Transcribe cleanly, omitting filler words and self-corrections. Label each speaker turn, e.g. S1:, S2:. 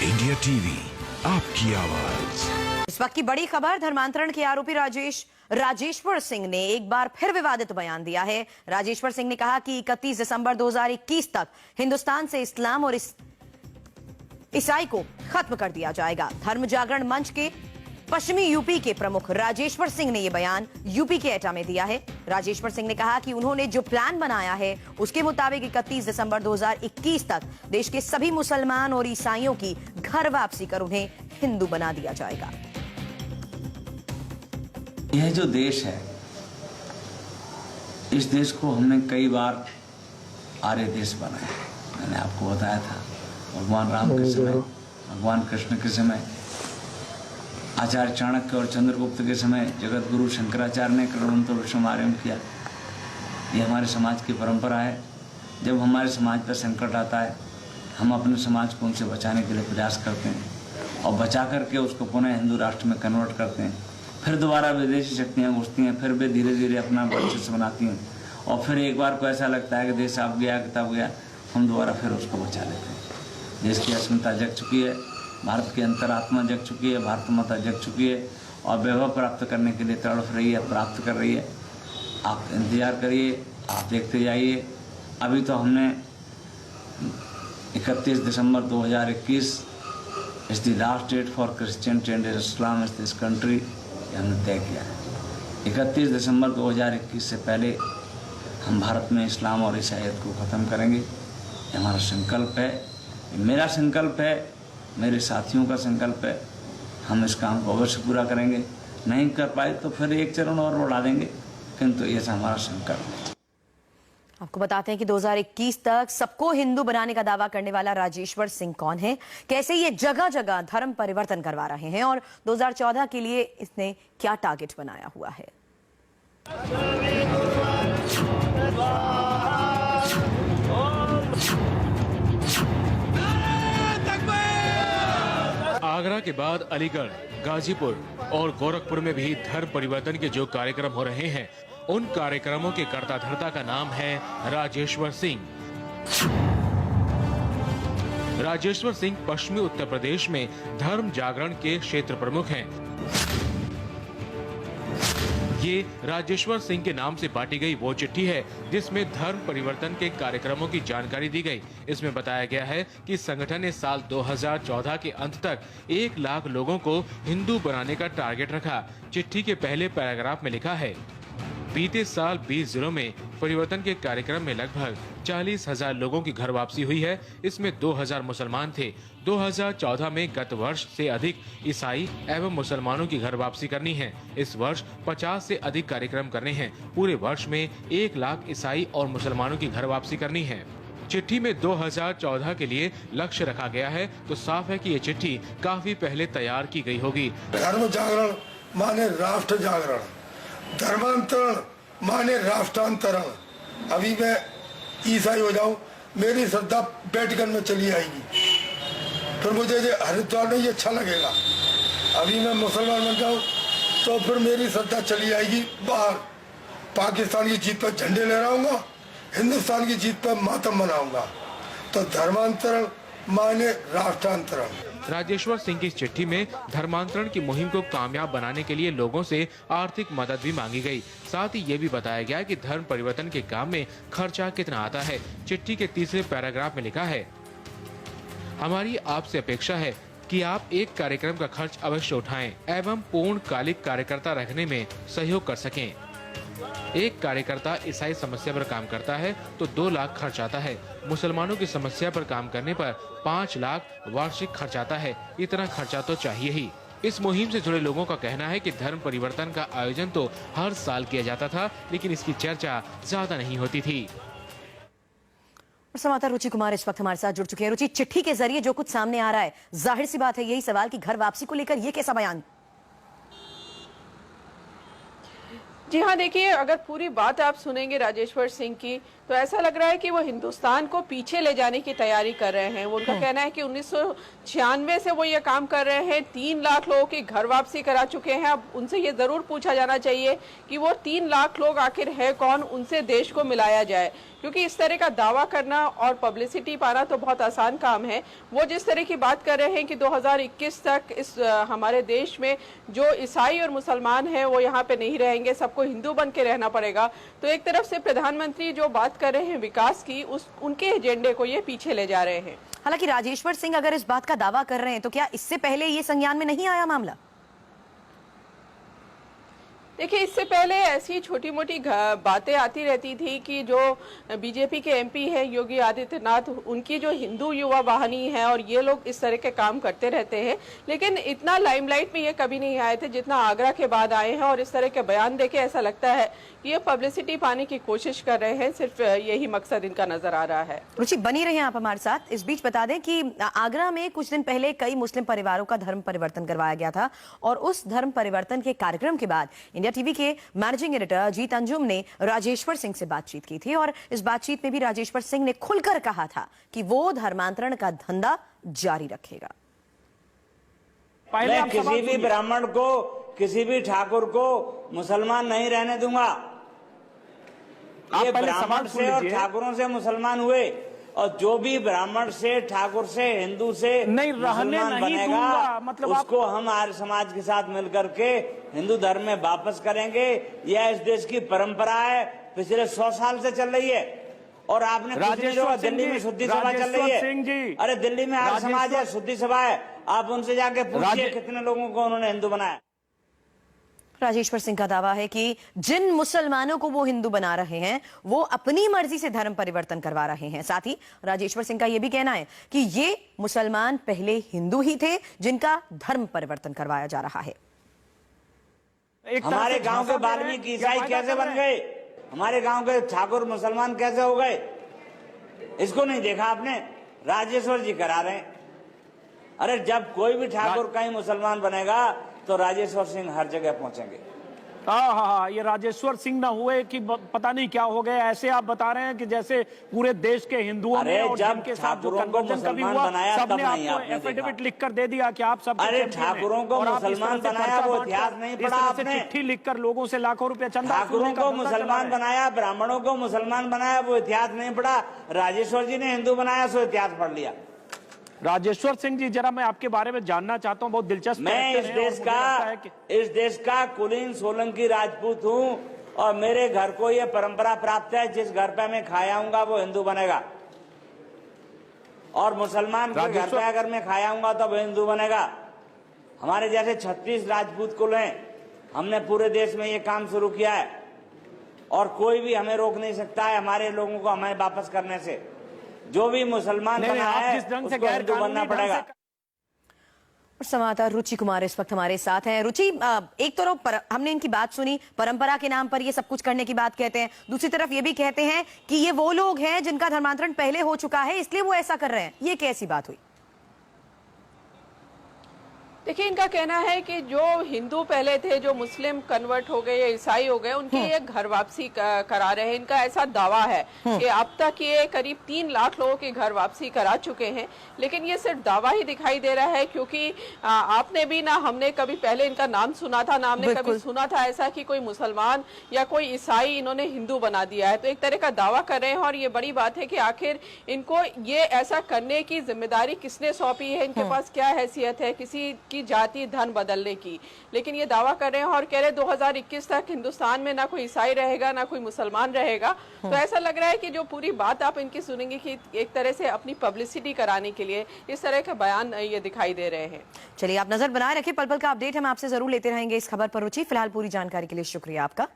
S1: India TV, आपकी आवाज।
S2: इस वक्त की बड़ी खबर, धर्मांतरण के आरोपी राजेश्वर सिंह ने एक बार फिर विवादित बयान दिया है। राजेश्वर सिंह ने कहा कि 31 दिसंबर 2021 तक हिंदुस्तान से इस्लाम और ईसाई को खत्म कर दिया जाएगा। धर्म जागरण मंच के पश्चिमी यूपी के प्रमुख राजेश्वर सिंह ने यह बयान यूपी के एटा में दिया है। राजेश्वर सिंह ने कहा कि उन्होंने जो प्लान बनाया है उसके मुताबिक 31 दिसंबर 2021 तक देश के सभी मुसलमान और ईसाइयों की घर वापसी कर उन्हें हिंदू बना दिया जाएगा।
S3: यह जो देश है, इस देश को हमने कई बार आर्य देश बनाया। मैंने आपको बताया था, भगवान राम के समय, भगवान कृष्ण के समय, आचार्य चाणक्य और चंद्रगुप्त के समय जगत गुरु शंकराचार्य ने करुणोत्तर आरंभ किया। ये हमारे समाज की परंपरा है। जब हमारे समाज पर संकट आता है, हम अपने समाज को उनसे बचाने के लिए प्रयास करते हैं और बचा करके उसको पुनः हिंदू राष्ट्र में कन्वर्ट करते हैं। फिर दोबारा विदेशी शक्तियाँ घुसती हैं, फिर वे धीरे धीरे अपना वर्चस्व बनाती हैं और फिर एक बार को ऐसा लगता है कि देश अब गया तब गया, हम दोबारा फिर उसको बचा लेते हैं। देश की अस्मिता जग चुकी है, भारत की अंतरात्मा जग चुकी है, भारत माता जग चुकी है और वैभव प्राप्त करने के लिए तड़फ रही है, प्राप्त कर रही है। आप इंतजार करिए, आप देखते जाइए। अभी तो हमने 31 December 2021 is the last date for Christian and Islam is this country, हमने तय किया है। 31 दिसंबर 2021 से पहले हम भारत में इस्लाम और ईसाईयत को ख़त्म करेंगे। ये हमारा संकल्प है, मेरा संकल्प है, मेरे साथियों का संकल्प है। हम इस काम को अवश्य पूरा करेंगे। नहीं कर पाए तो फिर एक चरण और बढ़ा देंगे, किंतु ये हमारा संकल्प है।
S2: आपको बताते हैं कि 2021 तक सबको हिंदू बनाने का दावा करने वाला राजेश्वर सिंह कौन है, कैसे ये जगह जगह धर्म परिवर्तन करवा रहे हैं और 2014 के लिए इसने क्या टारगेट बनाया हुआ है।
S4: आगरा के बाद अलीगढ़, गाजीपुर और गोरखपुर में भी धर्म परिवर्तन के जो कार्यक्रम हो रहे हैं, उन कार्यक्रमों के कर्ता धर्ता का नाम है राजेश्वर सिंह। राजेश्वर सिंह पश्चिमी उत्तर प्रदेश में धर्म जागरण के क्षेत्र प्रमुख हैं। ये राजेश्वर सिंह के नाम से बांटी गई वो चिट्ठी है जिसमें धर्म परिवर्तन के कार्यक्रमों की जानकारी दी गई। इसमें बताया गया है कि संगठन ने साल 2014 के अंत तक 1 लाख लोगों को हिंदू बनाने का टारगेट रखा। चिट्ठी के पहले पैराग्राफ में लिखा है, बीते साल 20 जिलों में परिवर्तन के कार्यक्रम में लगभग 40,000 लोगों की घर वापसी हुई है। इसमें 2,000 मुसलमान थे। 2014 में गत वर्ष से अधिक ईसाई एवं मुसलमानों की घर वापसी करनी है। इस वर्ष 50 से अधिक कार्यक्रम करने हैं। पूरे वर्ष में 1 लाख ईसाई और मुसलमानों की घर वापसी करनी है। चिट्ठी में 2014 के लिए लक्ष्य रखा गया है, तो साफ है कि ये चिट्ठी काफी पहले तैयार की गई होगी।
S5: धर्म जागरण माने राष्ट्र जागरण, धर्मांतरण माने राष्ट्रांतरण। अभी मैं ईसाई हो जाऊं, मेरी श्रद्धा वेटिकन में चली आएगी, फिर मुझे हरिद्वार में ये अच्छा लगेगा। अभी मैं मुसलमान बन जाऊं तो फिर मेरी श्रद्धा चली आएगी बाहर, पाकिस्तान की जीत पर झंडे लहराऊंगा, हिंदुस्तान की जीत पर मातम मनाऊंगा। तो धर्मांतरण माने राष्ट्रांतरण।
S4: राजेश्वर सिंह की चिट्ठी में धर्मांतरण की मुहिम को कामयाब बनाने के लिए लोगों से आर्थिक मदद भी मांगी गई। साथ ही ये भी बताया गया कि धर्म परिवर्तन के काम में खर्चा कितना आता है। चिट्ठी के तीसरे पैराग्राफ में लिखा है, हमारी आपसे अपेक्षा है कि आप एक कार्यक्रम का खर्च अवश्य उठाएं एवं पूर्णकालिक कार्यकर्ता रखने में सहयोग कर सकें। एक कार्यकर्ता ईसाई समस्या पर काम करता है तो 2 लाख खर्च आता है। मुसलमानों की समस्या पर काम करने पर 5 लाख वार्षिक खर्च आता है। इतना खर्चा तो चाहिए ही। इस मुहिम से जुड़े लोगों का कहना है कि धर्म परिवर्तन का आयोजन तो हर साल किया जाता था, लेकिन इसकी चर्चा ज्यादा नहीं होती थी।
S2: संवाददाता रुचि कुमार इस वक्त हमारे साथ जुड़ चुके हैं। रुचि, चिट्ठी के जरिए जो कुछ सामने आ रहा है, जाहिर सी बात है यही सवाल कि घर वापसी को लेकर ये कैसा बयान?
S6: जी हाँ, देखिए, अगर पूरी बात आप सुनेंगे राजेश्वर सिंह की तो ऐसा लग रहा है कि वो हिंदुस्तान को पीछे ले जाने की तैयारी कर रहे हैं। उनका कहना है कि 1996 से वो ये काम कर रहे हैं, 3 लाख लोगों की घर वापसी करा चुके हैं। अब उनसे ये जरूर पूछा जाना चाहिए कि वो 3 लाख लोग आखिर है कौन, उनसे देश को मिलाया जाए, क्योंकि इस तरह का दावा करना और पब्लिसिटी पाना तो बहुत आसान काम है। वो जिस तरह की बात कर रहे हैं कि 2021 तक इस हमारे देश में जो ईसाई और मुसलमान हैं वो यहाँ पे नहीं रहेंगे, सबको हिंदू बन के रहना पड़ेगा। तो एक तरफ से प्रधानमंत्री जो बात कर रहे हैं विकास की, उनके एजेंडे को ये पीछे ले जा रहे हैं।
S2: हालांकि राजेश्वर सिंह अगर इस बात का दावा कर रहे हैं तो क्या इससे पहले ये संज्ञान में नहीं आया मामला?
S6: देखिए, इससे पहले ऐसी छोटी मोटी बातें आती रहती थी कि जो बीजेपी के एमपी हैं योगी आदित्यनाथ, उनकी जो हिंदू युवा वाहिनी है और ये लोग इस तरह के काम करते रहते हैं, लेकिन इतना लाइमलाइट में ये कभी नहीं आए थे जितना आगरा के बाद आए हैं। और इस तरह के बयान देके ऐसा लगता है कि ये पब्लिसिटी पाने की कोशिश कर रहे हैं, सिर्फ यही मकसद इनका नजर आ रहा है।
S2: रुचि, बनी रही आप हमारे साथ। इस बीच बता दें कि आगरा में कुछ दिन पहले कई मुस्लिम परिवारों का धर्म परिवर्तन करवाया गया था और उस धर्म परिवर्तन के कार्यक्रम के बाद इंडिया टीवी के मैनेजिंग एडिटर जीत अंजुम ने राजेश्वर सिंह से बातचीत की थी और इस बातचीत में भी राजेश्वर सिंह ने खुलकर कहा था कि वो धर्मांतरण का धंधा जारी रखेगा।
S7: मैं किसी भी ब्राह्मण को, किसी भी ठाकुर को मुसलमान नहीं रहने दूंगा। ये ब्राह्मण से और ठाकुरों से मुसलमान हुए, और जो भी ब्राह्मण से, ठाकुर से, हिंदू से
S8: नहीं रहने
S7: मुसलमान
S8: नहीं
S7: बनेगा,
S8: दूंगा, मतलब
S7: उसको हम आर्य समाज के साथ मिलकर के हिंदू धर्म में वापस करेंगे। यह इस देश की परंपरा है, पिछले 100 साल से चल रही है। और आपने दिल्ली में शुद्धि सभा चल रही है, अरे दिल्ली में आर्य समाज है, शुद्धि सभा है, आप उनसे जाके पूछिए कितने लोगों को उन्होंने हिंदू बनाया।
S2: राजेश्वर सिंह का दावा है कि जिन मुसलमानों को वो हिंदू बना रहे हैं वो अपनी मर्जी से धर्म परिवर्तन करवा रहे हैं। साथ ही राजेश्वर सिंह का यह भी कहना है कि ये मुसलमान पहले हिंदू ही थे जिनका धर्म परिवर्तन करवाया जा रहा है।
S7: हमारे गांव के वाल्मीकि ईसाई कैसे बन गए, हमारे गांव के ठाकुर मुसलमान कैसे हो गए, इसको नहीं देखा आपने? राजेश्वर जी करा रहे हैं। अरे जब कोई भी ठाकुर कहीं मुसलमान बनेगा तो राजेश्वर सिंह हर जगह पहुंचेंगे।
S8: हाँ, ये राजेश्वर सिंह ना हुए कि पता नहीं क्या हो गया। ऐसे आप बता रहे हैं कि जैसे पूरे देश के हिंदुओं में और जिनके साथ जो कन्वर्जन कभी हुआ, सबने आपको एफिडेविट लिखकर दे दिया कि आप सब।
S7: अरे ठाकुरों को मुसलमान बनाया, वो इतिहास नहीं पढ़ा आपने?
S8: चिट्ठी लिखकर लोगों से लाखों रुपए चंदा।
S7: ठाकुरों को मुसलमान बनाया, ब्राह्मणों को मुसलमान बनाया, वो इतिहास नहीं पढ़ा। राजेश्वर जी ने हिंदू बनाया, सो इतिहास पढ़ लिया।
S8: राजेश्वर सिंह जी, जरा मैं आपके बारे में जानना चाहता हूं, बहुत दिलचस्प।
S7: मैं इस देश का कुलीन सोलंकी राजपूत हूं और मेरे घर को यह परंपरा प्राप्त है, जिस घर पे मैं खाया हूंगा वो हिंदू बनेगा, और मुसलमान के घर पे अगर मैं खाया हूंगा तो वो हिंदू बनेगा। हमारे जैसे 36 राजपूत कुल हैं, हमने पूरे देश में ये काम शुरू किया है और कोई भी हमें रोक नहीं सकता है हमारे लोगों को हमें वापस करने से। जो भी मुसलमान बना है उसको हिंदू बनना पड़ेगा।
S2: संवाददाता रुचि कुमार इस वक्त हमारे साथ हैं। रुचि, एक तरफ हमने इनकी बात सुनी, परंपरा के नाम पर ये सब कुछ करने की बात कहते हैं, दूसरी तरफ ये भी कहते हैं कि ये वो लोग हैं जिनका धर्मांतरण पहले हो चुका है इसलिए वो ऐसा कर रहे हैं। ये कैसी बात हुई?
S6: देखिए, इनका कहना है कि जो हिंदू पहले थे, जो मुस्लिम कन्वर्ट हो गए या ईसाई हो गए, उनकी ये घर वापसी करा रहे हैं। इनका ऐसा दावा है कि अब तक ये करीब 3 लाख लोगों की घर वापसी करा चुके हैं। लेकिन ये सिर्फ दावा ही दिखाई दे रहा है, क्योंकि आपने भी ना, हमने कभी पहले इनका नाम सुना था, ना हमने कभी सुना था ऐसा कि कोई मुसलमान या कोई ईसाई इन्होंने हिंदू बना दिया है। तो एक तरह का दावा कर रहे हैं और ये बड़ी बात है कि आखिर इनको ये ऐसा करने की जिम्मेदारी किसने सौंपी है, इनके पास क्या हैसियत है किसी की जाति धन बदलने की। लेकिन ये दावा कर रहे हैं और कह रहे हैं 2021 तक हिंदुस्तान में ना कोई ईसाई रहेगा ना कोई मुसलमान रहेगा। तो ऐसा लग रहा है कि जो पूरी बात आप इनकी सुनेंगे कि एक तरह से अपनी पब्लिसिटी कराने के लिए इस तरह के बयान ये दिखाई दे रहे हैं।
S2: चलिए, आप नजर बनाए रखिए, पल पल का अपडेट हम आपसे जरूर लेते रहेंगे इस खबर पर। रुचि, फिलहाल पूरी जानकारी के लिए शुक्रिया आपका।